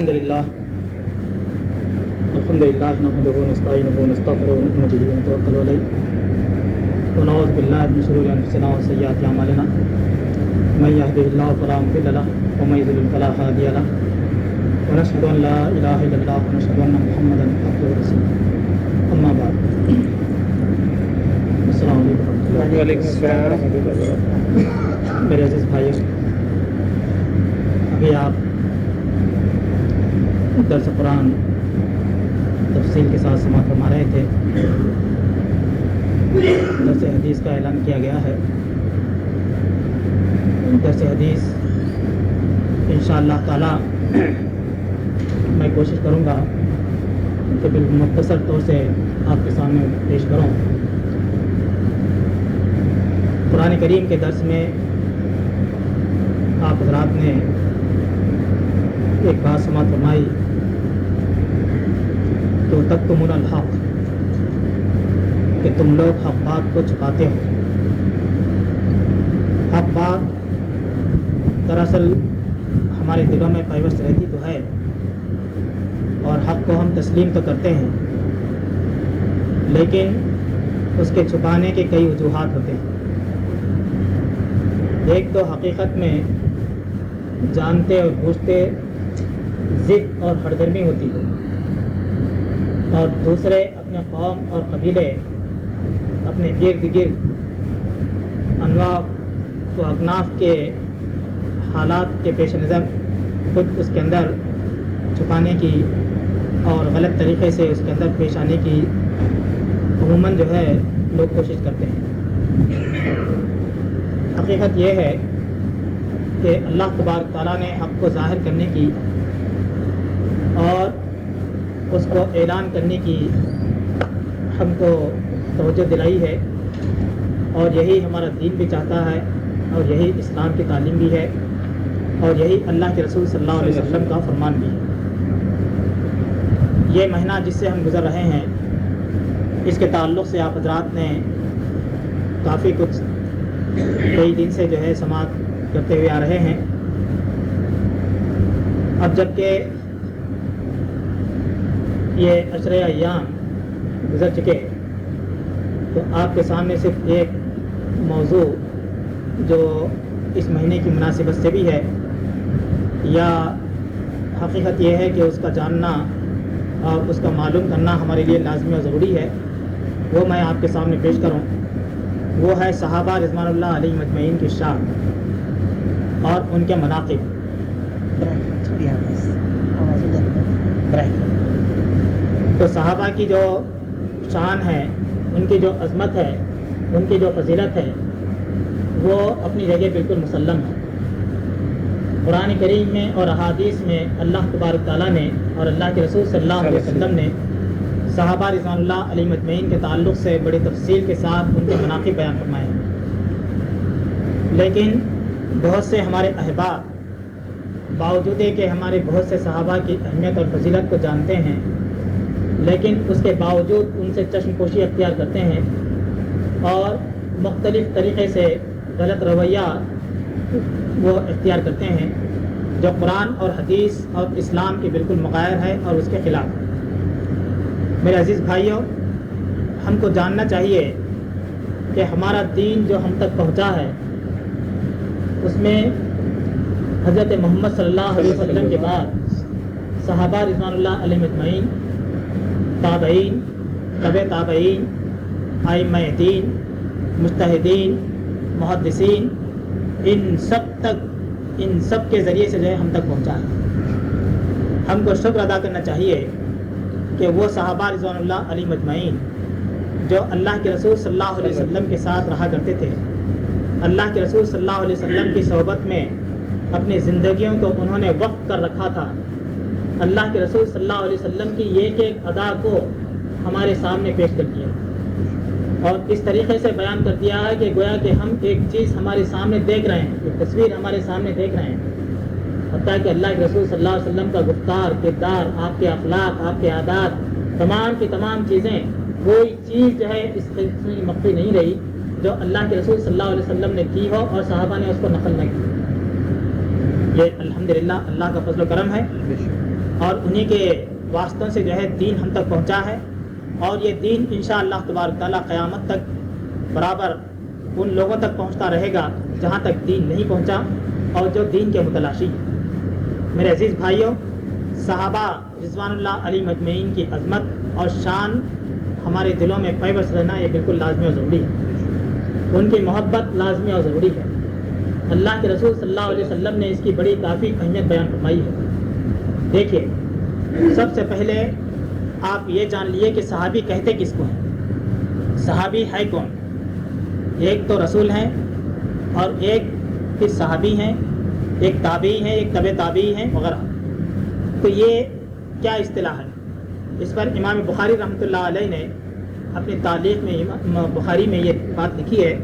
الحمد لله نحمده ونستعينه ونستغفره ونؤمن به ونتوكل عليه ونعوذ بالله من شرور انفسنا وسيئات اعمالنا من يهده الله فلا مضل له ومن يضلل فلا هادي له ونشهد ان لا اله الا الله ونشهد ان محمدا عبده ورسوله اما بعد السلام علیکم ورحمۃ اللہ وعلیکم السلام ورحمۃ اللہ وبرکاتہ۔ میرے عزیز بھائیو، ابھی آپ درس قرآن تفصیل کے ساتھ سماعت فرما رہے تھے۔ درس حدیث کا اعلان کیا گیا ہے۔ درس حدیث انشاءاللہ تعالی میں کوشش کروں گا کہ بالمختصر طور سے آپ کے سامنے پیش کروں۔ قرآن کریم کے درس میں آپ حضرات نے ایک بات سماعت فرمائی تو تکتمون الحق، کہ تم لوگ حق بات کو چھپاتے ہو۔ حق بات دراصل ہمارے دلوں میں پیوست رہتی تو ہے اور حق کو ہم تسلیم تو کرتے ہیں، لیکن اس کے چھپانے کے کئی وجوہات ہوتے ہیں۔ ایک تو حقیقت میں جانتے اور بوجھتے ضد اور ہردرمی ہوتی ہے، اور دوسرے اپنے قوم اور قبیلے اپنے ارد گرد انواع و اکناف کے حالات کے پیش نظر خود اس کے اندر چھپانے کی اور غلط طریقے سے اس کے اندر پیش آنے کی عموماً جو ہے لوگ کوشش کرتے ہیں۔ حقیقت یہ ہے کہ اللہ تبارک تعالیٰ نے حق کو ظاہر کرنے کی اور اس کو اعلان کرنے کی ہم کو توجہ دلائی ہے، اور یہی ہمارا دین بھی چاہتا ہے، اور یہی اسلام کی تعلیم بھی ہے، اور یہی اللہ کے رسول صلی اللہ علیہ وسلم کا فرمان بھی ہے۔ یہ مہینہ جس سے ہم گزر رہے ہیں، اس کے تعلق سے آپ حضرات نے کافی کچھ کئی دن سے جو ہے سماعت کرتے ہوئے آ رہے ہیں۔ اب جب کہ یہ عشرہ ایام گزر چکے تو آپ کے سامنے صرف ایک موضوع جو اس مہینے کی مناسبت سے بھی ہے، یا حقیقت یہ ہے کہ اس کا جاننا اور اس کا معلوم کرنا ہمارے لیے لازمی اور ضروری ہے، وہ میں آپ کے سامنے پیش کروں۔ وہ ہے صحابہ رضوان اللہ علیہ مجمعین کی شان اور ان کے مناقب۔ تو صحابہ کی جو شان ہے، ان کی جو عظمت ہے، ان کی جو فضیلت ہے، وہ اپنی جگہ بالکل مسلم ہے۔ قرآن کریم میں اور احادیث میں اللہ تبارک تعالیٰ نے اور اللہ کے رسول صلی اللہ علیہ وسلم نے صحابہ رضوان اللہ علیہ مجمعین کے تعلق سے بڑی تفصیل کے ساتھ ان کے مناقب بیان فرمائے ہیں، لیکن بہت سے ہمارے احباب باوجود کہ ہمارے بہت سے صحابہ کی اہمیت اور فضیلت کو جانتے ہیں، لیکن اس کے باوجود ان سے چشم پوشی اختیار کرتے ہیں اور مختلف طریقے سے غلط رویہ وہ اختیار کرتے ہیں جو قرآن اور حدیث اور اسلام کے بالکل مغایر ہے اور اس کے خلاف۔ میرے عزیز بھائیوں، ہم کو جاننا چاہیے کہ ہمارا دین جو ہم تک پہنچا ہے، اس میں حضرت محمد صلی اللہ علیہ وسلم کے بعد صحابہ رضوان اللہ علیہ مجمعین، تابعین، تبع تابعین، ائمہ دین، مجتہدین، محدثین، ان سب کے ذریعے سے جو ہے ہم تک پہنچا ہے۔ ہم کو شکر ادا کرنا چاہیے کہ وہ صحابہ رضوان اللہ علیہ مجمعین جو اللہ کے رسول صلی اللہ علیہ وسلم کے ساتھ رہا کرتے تھے، اللہ کے رسول صلی اللہ علیہ وسلم کی صحبت میں اپنی زندگیوں کو انہوں نے وقف کر رکھا تھا۔ اللہ کے رسول صلی اللہ علیہ وسلم کی ایک ایک ادا کو ہمارے سامنے پیش کر دیا اور اس طریقے سے بیان کر دیا ہے کہ گویا کہ ہم ایک چیز ہمارے سامنے دیکھ رہے ہیں، ایک تصویر ہمارے سامنے دیکھ رہے ہیں، حتیٰ کہ اللہ کے رسول صلی اللہ علیہ وسلم کا گفتار، کردار، آپ کے اخلاق، آپ کے عادات، تمام کی تمام چیزیں، کوئی چیز جو ہے اس میں مخفی نہیں رہی جو اللہ کے رسول صلی اللہ علیہ وسلم نے کی ہو اور صحابہ نے اس کو نقل نہ کی۔ یہ الحمدللہ اللہ کا فضل و کرم ہے، اور انہی کے واسطوں سے جو ہے دین ہم تک پہنچا ہے، اور یہ دین انشاءاللہ تبارک تعالیٰ قیامت تک برابر ان لوگوں تک پہنچتا رہے گا جہاں تک دین نہیں پہنچا اور جو دین کے متلاشی ہیں۔ میرے عزیز بھائیوں، صحابہ رضوان اللہ علیہ مجمعین کی عظمت اور شان ہمارے دلوں میں پیوست رہنا یہ بالکل لازمی اور ضروری ہے۔ ان کی محبت لازمی اور ضروری ہے۔ اللہ کے رسول صلی اللہ علیہ وسلم نے اس کی بڑی کافی اہمیت بیان فرمائی ہے۔ دیکھیے، سب سے پہلے آپ یہ جان لیے کہ صحابی کہتے کس کو ہیں؟ صحابی ہے کون؟ ایک تو رسول ہیں، اور ایک پھر صحابی ہیں، ایک تابعی ہیں، ایک تبع تابعی ہیں وغیرہ۔ تو یہ کیا اصطلاح ہے؟ اس پر امام بخاری رحمۃ اللہ علیہ نے اپنی تعلیق میں بخاری میں یہ بات لکھی ہے،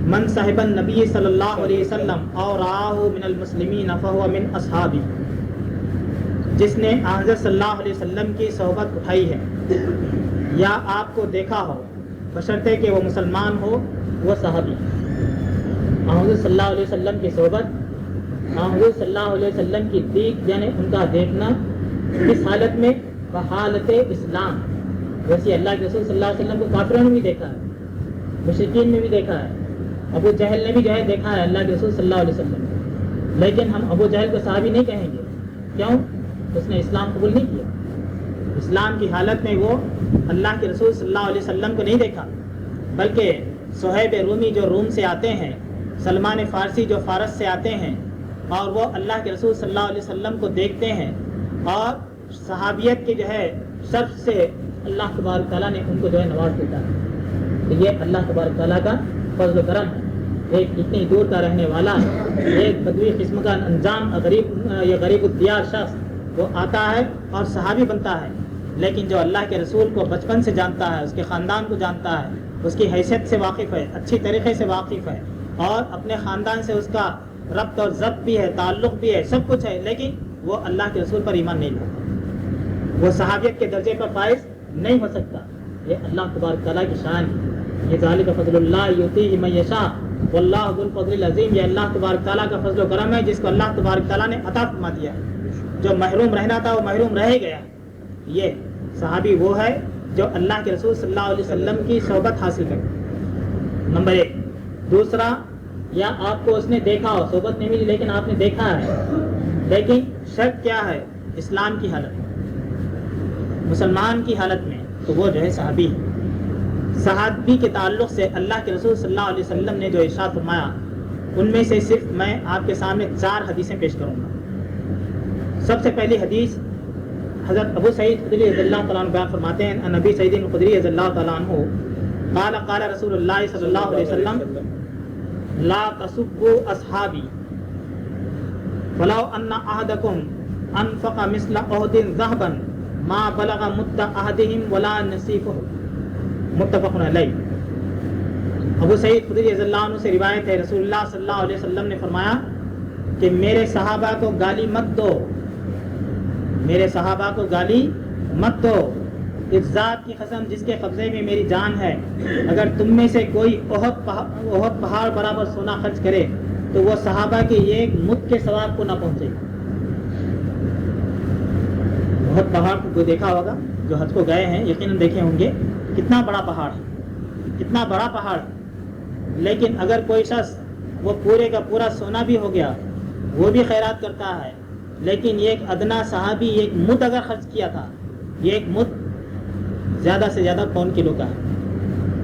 من صاحب النبی صلی اللہ علیہ وسلم اور راہ من المسلمین فہو من اصحابی، جس نے حضرت صلی اللہ علیہ وسلم کی صحبت اٹھائی ہے یا آپ کو دیکھا ہو بشرطے کہ وہ مسلمان ہو، وہ صحابی۔ حضرت صلی اللہ علیہ وسلم کی صحبت، حضرت صلی اللہ علیہ وسلم کی دیکھ یعنی ان کا دیکھنا اس حالت میں بحالت اسلام، ویسے اللہ کے رسول صلی اللہ علیہ وسلم کو کافروں نے بھی دیکھا ہے، مشرکین نے بھی دیکھا ہے، ابو جہل نے بھی جو ہے دیکھا ہے اللہ کے رسول صلی اللہ علیہ وسلم، لیکن ہم ابو جہل کو صحابی نہیں کہیں گے۔ کیوں؟ اس نے اسلام قبول نہیں کیا۔ اسلام کی حالت میں وہ اللہ کے رسول صلی اللہ علیہ وسلم کو نہیں دیکھا، بلکہ صہیب رومی جو روم سے آتے ہیں، سلمان فارسی جو فارس سے آتے ہیں، اور وہ اللہ کے رسول صلی اللہ علیہ وسلم کو دیکھتے ہیں، اور صحابیت کی جو ہے شرف سے اللہ تبارک تعالیٰ نے ان کو جو ہے نواز دیتا ہے۔ تو یہ اللہ تبارک تعالیٰ کا فضل و کرم ہے۔ ایک اتنی دور کا رہنے والا، ایک بدوی قسم کا انجام غریب الدیار شخص وہ آتا ہے اور صحابی بنتا ہے، لیکن جو اللہ کے رسول کو بچپن سے جانتا ہے، اس کے خاندان کو جانتا ہے، اس کی حیثیت سے واقف ہے، اچھی طریقے سے واقف ہے، اور اپنے خاندان سے اس کا ربط اور ضبط بھی ہے، تعلق بھی ہے، سب کچھ ہے، لیکن وہ اللہ کے رسول پر ایمان نہیں لاتا، وہ صحابیت کے درجے پر فائز نہیں ہو سکتا۔ یہ اللہ تبارک تعالیٰ کی شان ہے۔ یہ ذالک فضل اللہ یؤتیہ من یشاء واللہ ذو الفضل العظیم، یہ اللہ تبارک تعالیٰ کا فضل و کرم ہے جس کو اللہ تبارک تعالیٰ نے عطا فرما دیا ہے۔ جو محروم رہنا تھا وہ محروم رہ گیا۔ یہ صحابی وہ ہے جو اللہ کے رسول صلی اللہ علیہ وسلم کی صحبت حاصل کرے، نمبر ایک۔ دوسرا، یا آپ کو اس نے دیکھا ہو، صحبت نہیں ملی لیکن آپ نے دیکھا ہے، لیکن شرط کیا ہے؟ اسلام کی حالت میں، مسلمان کی حالت میں، تو وہ جو ہے صحابی ہے۔ صحابی کے تعلق سے اللہ کے رسول صلی اللہ علیہ وسلم نے جو ارشاد فرمایا، ان میں سے صرف میں آپ کے سامنے 4 حدیثیں پیش کروں گا۔ سب سے پہلی حدیث حضرت ابو سعید خدری رضی اللہ تعالیٰ عنہ بیان فرماتے ہیں، نبی سعید خدری رضی اللہ تعالیٰ عنہ قال قال رسول اللہ صلی اللہ علیہ وسلم لا تسبوا اصحابی ولو ان احدکم انفق مثل احد ذهبا ما بلغ مد احدهم ولا نصیفہ، متفق علیہ۔ ابو سعید خدری رضی اللہ عنہ سے روایت ہے، رسول اللہ صلی اللہ علیہ وسلم نے فرمایا کہ میرے صحابہ کو گالی مت دو، میرے صحابہ کو گالی مت دو، اس ذات کی قسم جس کے قبضے میں میری جان ہے، اگر تم میں سے کوئی احد پہاڑ برابر سونا خرچ کرے تو وہ صحابہ کے ایک مد کے ثواب کو نہ پہنچے گا۔ احد پہاڑ کو دیکھا ہوگا، جو حج کو گئے ہیں یقیناً دیکھے ہوں گے، کتنا بڑا پہاڑ ہے، کتنا بڑا پہاڑ ہے، لیکن اگر کوئی شخص وہ پورے کا پورا سونا بھی ہو گیا، وہ بھی خیرات کرتا ہے، لیکن ایک ادنا صحابی ایک مد اگر خرچ کیا تھا، یہ ایک مد زیادہ سے زیادہ کون کلو کا ہے،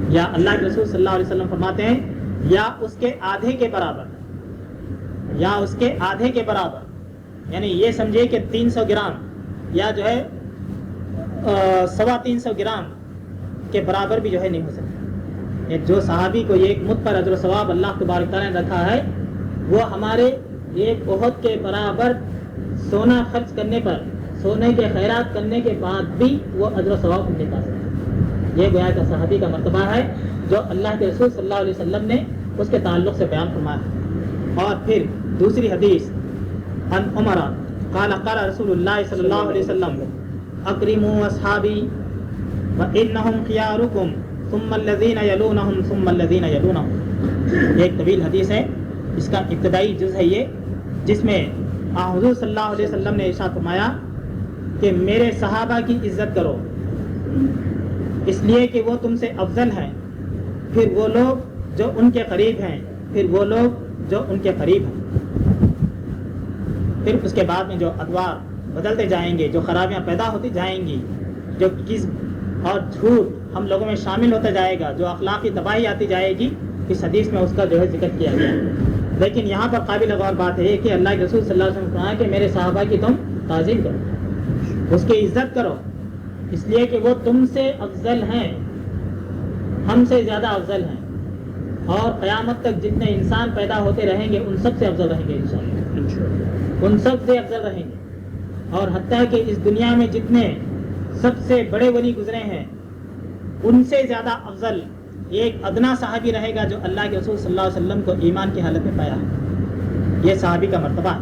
یا اللہ کے رسول صلی اللہ علیہ وسلم فرماتے ہیں یا اس کے آدھے کے برابر، یا اس کے آدھے کے برابر، یعنی یہ سمجھے کہ 300 گرام یا جو ہے 350 گرام کے برابر بھی جو ہے نہیں ہو سکتا۔ جو صحابی کو ایک مد پر اجر و ثواب اللہ تبارک تعالیٰ نے رکھا ہے، وہ ہمارے ایک احد کے برابر سونا خرچ کرنے پر، سونے کے خیرات کرنے کے بعد بھی وہ اجر و ثواب نہیں پا سکتا۔ یہ گویا کہ صحابی کا مرتبہ ہے جو اللہ کے رسول صلی اللہ علیہ وسلم نے اس کے تعلق سے بیان فرمایا۔ اور پھر دوسری حدیث، عن عمر قال قال رسول اللہ صلی اللہ علیہ وسلم اکرموا اصحابی وانہم خیارکم ثم الذین یلونہم ثم الذین یلونہم۔ یہ ایک طویل حدیث ہے، اس کا ابتدائی جز ہے یہ، جس میں حضور صلی اللہ علیہ وسلم نے ارشاد فرمایا کہ میرے صحابہ کی عزت کرو، اس لیے کہ وہ تم سے افضل ہیں، پھر وہ لوگ جو ان کے قریب ہیں، پھر وہ لوگ جو ان کے قریب ہیں۔ پھر اس کے بعد میں جو ادوار بدلتے جائیں گے، جو خرابیاں پیدا ہوتی جائیں گی، جو کذب اور جھوٹ ہم لوگوں میں شامل ہوتا جائے گا، جو اخلاقی تباہی آتی جائے گی، اس حدیث میں اس کا جو ہے ذکر کیا گیا۔ لیکن یہاں پر قابل غور بات ہے کہ اللہ کے رسول صلی اللہ علیہ وسلم نے کہا کہ میرے صحابہ کی تم تعظیم کرو، اس کی عزت کرو، اس لیے کہ وہ تم سے افضل ہیں، ہم سے زیادہ افضل ہیں، اور قیامت تک جتنے انسان پیدا ہوتے رہیں گے ان سب سے افضل رہیں گے انشاءاللہ، ان سب سے افضل رہیں گے۔ اور حتیٰ کہ اس دنیا میں جتنے سب سے بڑے ولی گزرے ہیں ان سے زیادہ افضل ایک ادنا صحابی رہے گا جو اللہ کے رسول صلی اللہ علیہ وسلم کو ایمان کی حالت میں پایا ہے۔ یہ صحابی کا مرتبہ ہے،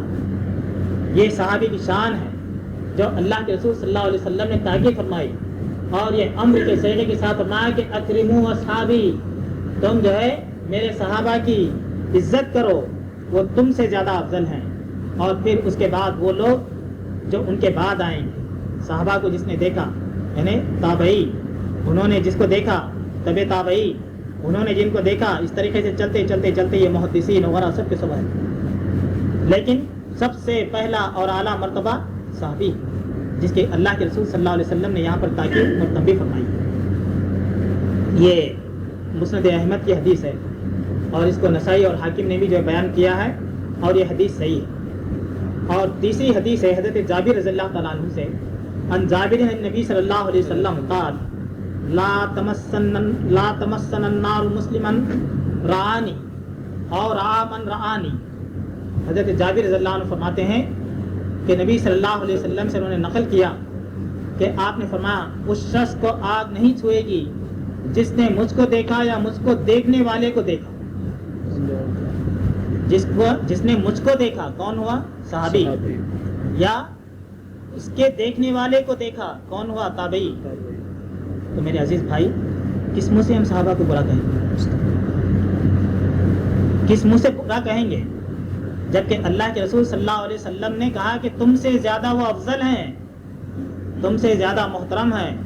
یہ صحابی کی شان ہے جو اللہ کے رسول صلی اللہ علیہ وسلم نے تاکید فرمائی، اور یہ امر کے صیغے کے ساتھ فرمایا کہ اکرموا اصحابی، تم جو ہے میرے صحابہ کی عزت کرو، وہ تم سے زیادہ افضل ہیں۔ اور پھر اس کے بعد وہ لوگ جو ان کے بعد آئیں گے، صحابہ کو جس نے دیکھا یعنی تابعی، انہوں نے جس کو دیکھا تبع تابعی، انہوں نے جن کو دیکھا، اس طریقے سے چلتے چلتے چلتے یہ محدثین وغیرہ سب کے سب ہے، لیکن سب سے پہلا اور اعلیٰ مرتبہ صحابی، جس کے اللہ کے رسول صلی اللہ علیہ وسلم نے یہاں پر تاکید اور تنبیہ فرمائی۔ یہ مسند احمد کی حدیث ہے، اور اس کو نسائی اور حاکم نے بھی جو بیان کیا ہے، اور یہ حدیث صحیح ہے۔ اور تیسری حدیث ہے حضرت جابر رضی اللہ تعالیٰ عنہ سے، ان جابر النبی صلی اللہ علیہ وسلم قال لا تمسن النار مسلما رعانی اور من رعانی۔ حضرت جابر رضی اللہ عنہ فرماتے ہیں کہ نبی صلی اللہ علیہ وسلم سے انہوں نے نقل کیا کہ آپ نے فرمایا اس شخص کو آگ نہیں چھوئے گی جس نے مجھ کو دیکھا یا مجھ کو دیکھنے والے کو دیکھا۔ جس نے مجھ کو دیکھا کون ہوا؟ صحابی، یا اس کے دیکھنے والے کو دیکھا کون ہوا؟ تابعی۔ تو میرے عزیز بھائی، کس منہ سے ہم صحابہ کو برا کہیں گے؟ کس منہ سے برا کہیں گے جبکہ اللہ کے رسول صلی اللہ علیہ وسلم نے کہا کہ تم سے زیادہ وہ افضل ہیں، تم سے زیادہ محترم ہیں۔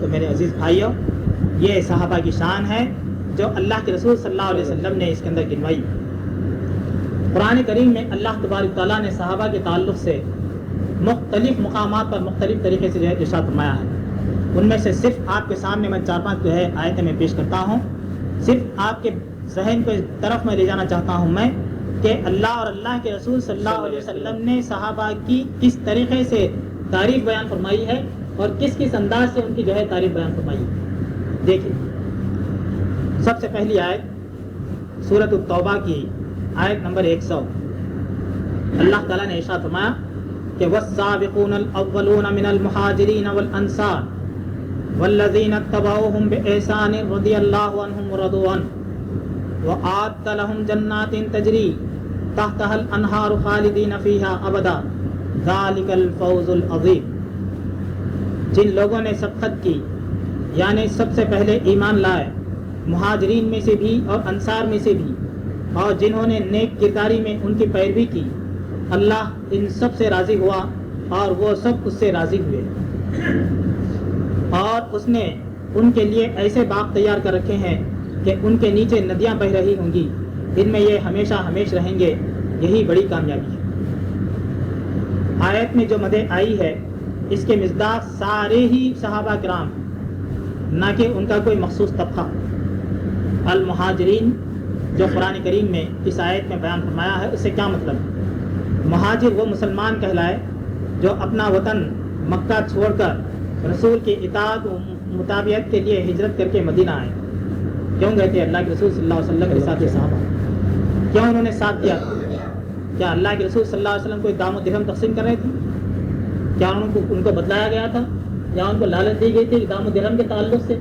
تو میرے عزیز بھائیوں، یہ صحابہ کی شان ہے جو اللہ کے رسول صلی اللہ علیہ وسلم نے اس کے اندر گنوائی۔ قرآن کریم میں اللہ تبارک تعالیٰ نے صحابہ کے تعلق سے مختلف مقامات پر مختلف طریقے سے جو ہے ارشاد فرمایا ہے۔ ان میں سے صرف آپ کے سامنے میں 4-5 جو ہے آیتیں میں پیش کرتا ہوں، صرف آپ کے ذہن کو اس طرف میں لے جانا چاہتا ہوں میں کہ اللہ اور اللہ کے رسول صلی اللہ علیہ وسلم نے صحابہ کی کس طریقے سے تعریف بیان فرمائی ہے اور کس کس انداز سے ان کی جو ہے تعریف بیان فرمائی ہے۔ دیکھیں، سب سے پہلی آیت سورۃ التوبہ کی آیت نمبر 100، اللہ تعالیٰ نے ارشاد فرمایا کہ والسابقون الاولون من المہاجرین والانصار والذین اتبعوہم بإحسان رضی اللہ عنہم ورضوا عنہ وأعد لهم جنات تجری تحتها الانہار خالدین فیہا ابدا ذلک الفوز العظیم۔ جن لوگوں نے سبقت کی یعنی سب سے پہلے ایمان لائے، مہاجرین میں سے بھی اور انصار میں سے بھی، اور جنہوں نے نیک کرداری میں ان کی پیروی کی، اللہ ان سب سے راضی ہوا اور وہ سب اس سے راضی ہوئے، اور اس نے ان کے لیے ایسے باغ تیار کر رکھے ہیں کہ ان کے نیچے ندیاں بہہ رہی ہوں گی، ان میں یہ ہمیشہ ہمیش رہیں گے، یہی بڑی کامیابی ہے۔ آیت میں جو مدح آئی ہے اس کے مصداق سارے ہی صحابہ کرام، نہ کہ ان کا کوئی مخصوص طبقہ۔ المہاجرین جو قرآن کریم میں اس آیت میں بیان فرمایا ہے، اس سے کیا مطلب ہے؟ مہاجر وہ مسلمان کہلائے جو اپنا وطن مکہ چھوڑ کر رسول کی اطاعت و مطابعت کے لیے ہجرت کر کے مدینہ آئے۔ کیوں گئے تھے؟ اللہ کے رسول صلی اللہ علیہ وسلم کے ساتھ یہ صحابہ کیوں انہوں نے ساتھ دیا؟ کیا اللہ کے رسول صلی اللہ علیہ وسلم کوئی دام و درہم تقسیم کر رہے تھے؟ کیا ان کو بتلایا گیا تھا یا ان کو لالچ دی گئی تھی دام و درہم کے تعلق سے؟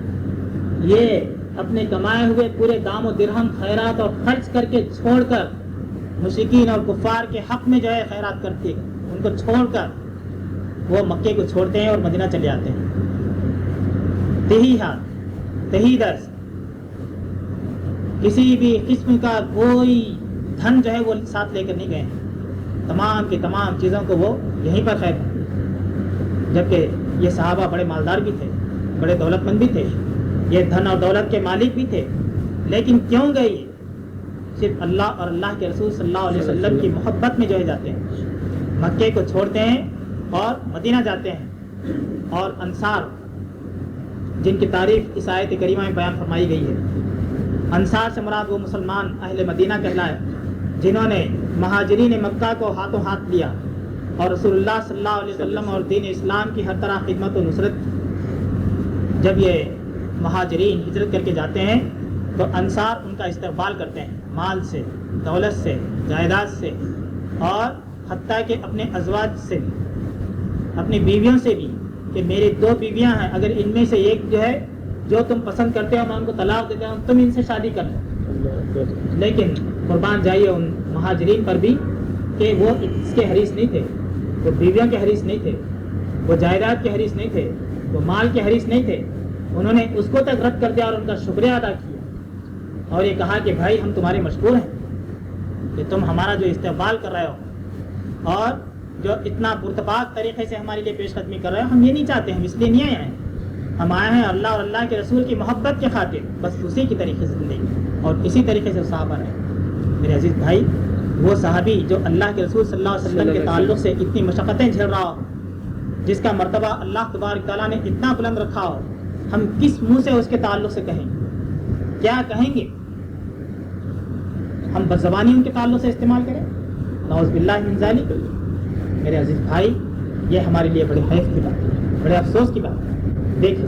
یہ اپنے کمائے ہوئے پورے دام و درہم خیرات اور خرچ کر کے چھوڑ کر مشرکین اور کفار کے حق میں جو ہے خیرات کرتے ہیں، ان کو چھوڑ کر وہ مکے کو چھوڑتے ہیں اور مدینہ چلے آتے ہیں۔ تہی ہاتھ تہی درس، کسی بھی قسم کا کوئی دھن جو ہے وہ ساتھ لے کر نہیں گئے، تمام کی تمام چیزوں کو وہ یہیں پر خیر جبکہ یہ صحابہ بڑے مالدار بھی تھے، بڑے دولت مند بھی تھے، یہ دھن اور دولت کے مالک بھی تھے، لیکن کیوں گئے یہ؟ صرف اللہ اور اللہ کے رسول صلی اللہ علیہ وسلم کی محبت میں جو ہے جاتے ہیں، مکے کو چھوڑتے ہیں اور مدینہ جاتے ہیں۔ اور انصار جن کی تعریف اس آیت کریمہ میں بیان فرمائی گئی ہے، انصار سے مراد وہ مسلمان اہل مدینہ کہلائے جنہوں نے مہاجرین مکہ کو ہاتھوں ہاتھ لیا اور رسول اللہ صلی اللہ علیہ وسلم اور دین اسلام کی ہر طرح خدمت و نصرت کی۔ جب یہ مہاجرین ہجرت کر کے جاتے ہیں تو انصار ان کا استقبال کرتے ہیں، مال سے، دولت سے، جائیداد سے، اور حتیٰ کہ اپنے ازواج سے بھی، اپنی بیویوں سے بھی، کہ میری 2 بیویاں ہیں، اگر ان میں سے ایک جو ہے جو تم پسند کرتے ہو میں ان کو طلاق دیتا ہوں، تم ان سے شادی کر لو۔ لیکن قربان جائیے ان مہاجرین پر بھی کہ وہ اس کے حریص نہیں تھے، وہ بیویوں کے حریص نہیں تھے، وہ جائیداد کے حریص نہیں تھے، وہ مال کے حریص نہیں تھے۔ انہوں نے اس کو تک رد کر دیا اور ان کا شکریہ ادا کیا اور یہ کہا کہ بھائی ہم تمہارے مشکور ہیں کہ تم ہمارا جو استقبال کر رہے ہو اور جو اتنا پرتپاک طریقے سے ہمارے لیے پیش قدمی کر رہے ہو، ہم یہ نہیں چاہتے، ہم اس لیے نہیں آئے ہیں، ہم آئے ہیں اللہ اور اللہ کے رسول کی محبت کے خاطر، بس اسی کی طریقے سے زندگی۔ اور اسی طریقے سے صحابہ رہے۔ میرے عزیز بھائی، وہ صحابی جو اللہ کے رسول صلی اللہ علیہ وسلم کے تعلق سے اتنی مشقتیں جھیل رہا ہو، جس کا مرتبہ اللہ تبارک تعالیٰ نے اتنا بلند رکھا ہو، ہم کس منہ سے اس کے تعلق سے کہیں گے؟ کیا کہیں گے؟ ہم بزبانی ان کے تعلق سے استعمال کریں؟ نعوذ باللہ من ذالک۔ میرے عزیز بھائی، یہ ہمارے لیے بڑے حیف کی بات ہے، بڑے افسوس کی بات ہے۔ دیکھیں